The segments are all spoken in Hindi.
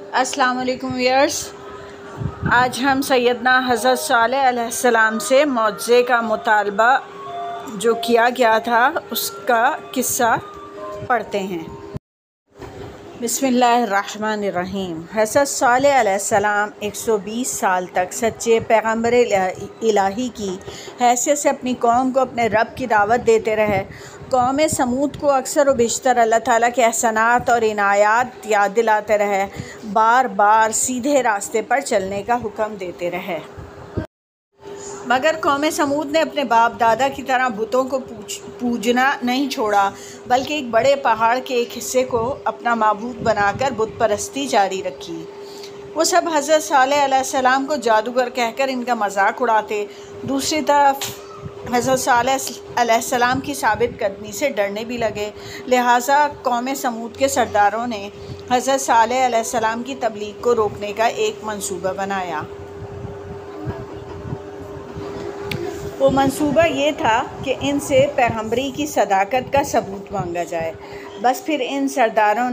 अस्सलाम वालेकुम व्यूअर्स। आज हम सैयदना हज़रत सालेह अलैहिस्सलाम से मौज़े का मुतालबा जो किया गया था उसका किस्सा पढ़ते हैं। बिस्मिल्लाहिर्रहमानिर्रहीम। हज़रत सालेह अलैहिस्सलाम 120 साल तक सच्चे पैगम्बर इलाही की हैसियत से अपनी कौम को अपने रब की दावत देते रहे। कौम समूद को अक्सर व बेशतर अल्लाह ताला के एहसानात और इनायात याद दिलाते रहे, बार बार सीधे रास्ते पर चलने का हुक्म देते रहे। मगर कौम समूद ने अपने बाप दादा की तरह बुतों को पूजना नहीं छोड़ा, बल्कि एक बड़े पहाड़ के एक हिस्से को अपना माबूद बनाकर बुत परस्ती जारी रखी। वो सब हज़रत सालेह अलैहिस्सलाम को जादूगर कहकर इनका मजाक उड़ाते। दूसरी तरफ हज़रत सालेह अलैहिस्सलाम की साबित कदमी से डरने भी लगे। लिहाजा कौम समूद के सरदारों ने हज़रत सालेह अलैहिस्सलाम की तबलीग को रोकने का एक मंसूबा बनाया। वो मंसूबा ये था कि इनसे पैगम्बरी की सदाकत का सबूत मांगा जाए। बस फिर इन सरदारों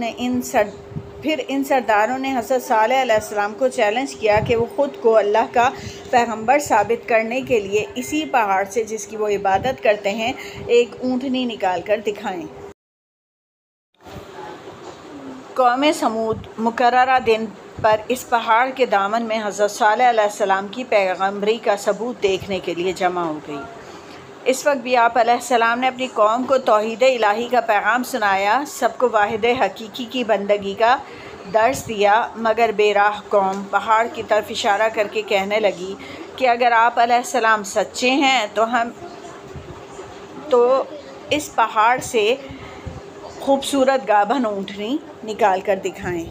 ने हज़रत सालेह अलैहिस्सलाम को चैलेंज किया कि वो ख़ुद को अल्लाह का पैगम्बर साबित करने के लिए इसी पहाड़ से जिसकी वो इबादत करते हैं एक ऊँटनी निकाल कर दिखाएं। कौम समूद मुकर्ररा दिन पर इस पहाड़ के दामन में हज़रत सालेह अलैहिस्सलाम की पैगम्बरी का सबूत देखने के लिए जमा हो गई। इस वक्त भी आप अलैहिस्सलाम ने अपनी कौम को तौहीद इलाही का पैगाम सुनाया, सबको वाहिद हकीकी की बंदगी का दर्स दिया। मगर बेराह कौम पहाड़ की तरफ इशारा करके कहने लगी कि अगर आप अलैहिस्सलाम सच्चे हैं तो इस पहाड़ से खूबसूरत गाभन ऊँटनी निकाल कर दिखाएं।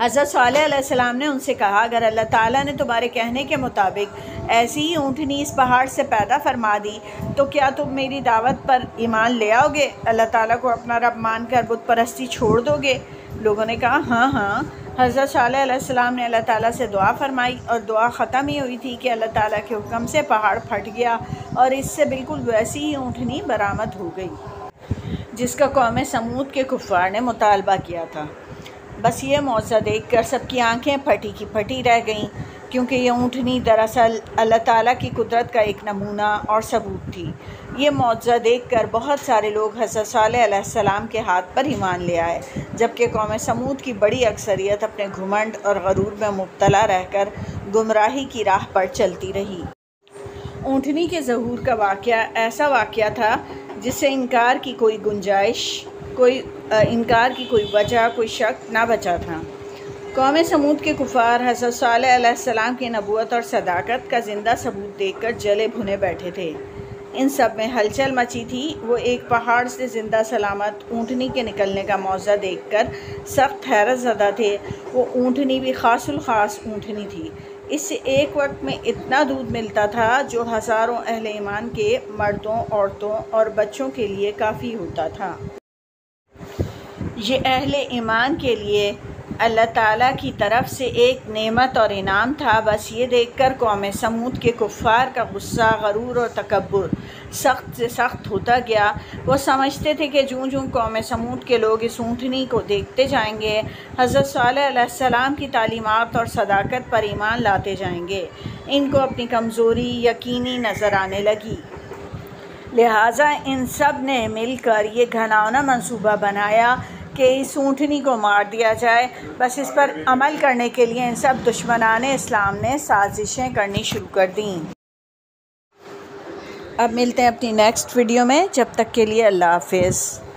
हज़रत सालेह अलैहिस्सलाम ने उनसे कहा, अगर अल्लाह ताला ने तुम्हारे कहने के मुताबिक ऐसी ही ऊँटनी इस पहाड़ से पैदा फरमा दी तो क्या तुम मेरी दावत पर ईमान ले आओगे? अल्लाह ताला को अपना रब मानकर बुत परस्ती छोड़ दोगे? लोगों ने कहा, हाँ हाँ। हज़रत सालेह अलैहिस्सलाम ने अल्लाह ताला से दुआ फरमाई और दुआ ख़त्म ही हुई थी कि अल्लाह ताला के हुक्म से पहाड़ फट गया और इससे बिल्कुल वैसी ही ऊँटनी बरामद हो गई जिसका कौम समूद के कुफ़ार ने मुतालबा किया था। बस ये मौज़ा देखकर सबकी आंखें फटी की फटी रह गईं, क्योंकि ये ऊँटनी दरअसल अल्लाह ताला की कुदरत का एक नमूना और सबूत थी। ये मौज़ा देखकर बहुत सारे लोग हज़रत सालेह अलैहिस्सलाम के हाथ पर ईमान ले आए, जबकि कौम समूद की बड़ी अक्सरियत अपने घुमंड और गरूर में मुब्तला रहकर गुमराही की राह पर चलती रही। ऊँटनी के ज़हूर का वाक़या ऐसा वाक़या था जिससे इनकार की कोई वजह, कोई शक ना बचा था। कौम समूद के कुफ़ार हज़रत सालेह अलैहिस्सलाम की नबूवत और सदाकत का ज़िंदा सबूत देखकर जले भुने बैठे थे। इन सब में हलचल मची थी। वो एक पहाड़ से ज़िंदा सलामत ऊँटनी के निकलने का मौज़ा देखकर सख्त हैरत ज़दा थे। वो ऊँटनी भी ख़ासुल ख़ास ऊँटनी थी। इससे एक वक्त में इतना दूध मिलता था जो हज़ारों अहले ईमान के मर्दों, औरतों और बच्चों के लिए काफ़ी होता था। ये अहले ईमान के लिए अल्लाह ताला की तरफ से एक नेमत और इनाम था। बस ये देखकर कौम समूद के कुफ़ार का गुस्सा, गरूर और तकब्बुर सख्त से सख्त होता गया। वो समझते थे कि जूँ जूँ कौम समूद के लोग इस ऊँटनी को देखते जाएंगे, हज़रत सालेह अलैहिस्सलाम की तालीमात और सदाकत पर ईमान लाते जाएंगे। इनको अपनी कमज़ोरी यकीनी नज़र आने लगी। लिहाजा इन सब ने मिलकर ये घिनौना मंसूबा बनाया कि इस ऊँटनी को मार दिया जाए। बस इस पर अमल करने के लिए इन सब दुश्मनाने इस्लाम ने साजिशें करनी शुरू कर दी। अब मिलते हैं अपनी नेक्स्ट वीडियो में। जब तक के लिए अल्लाह हाफ़िज़।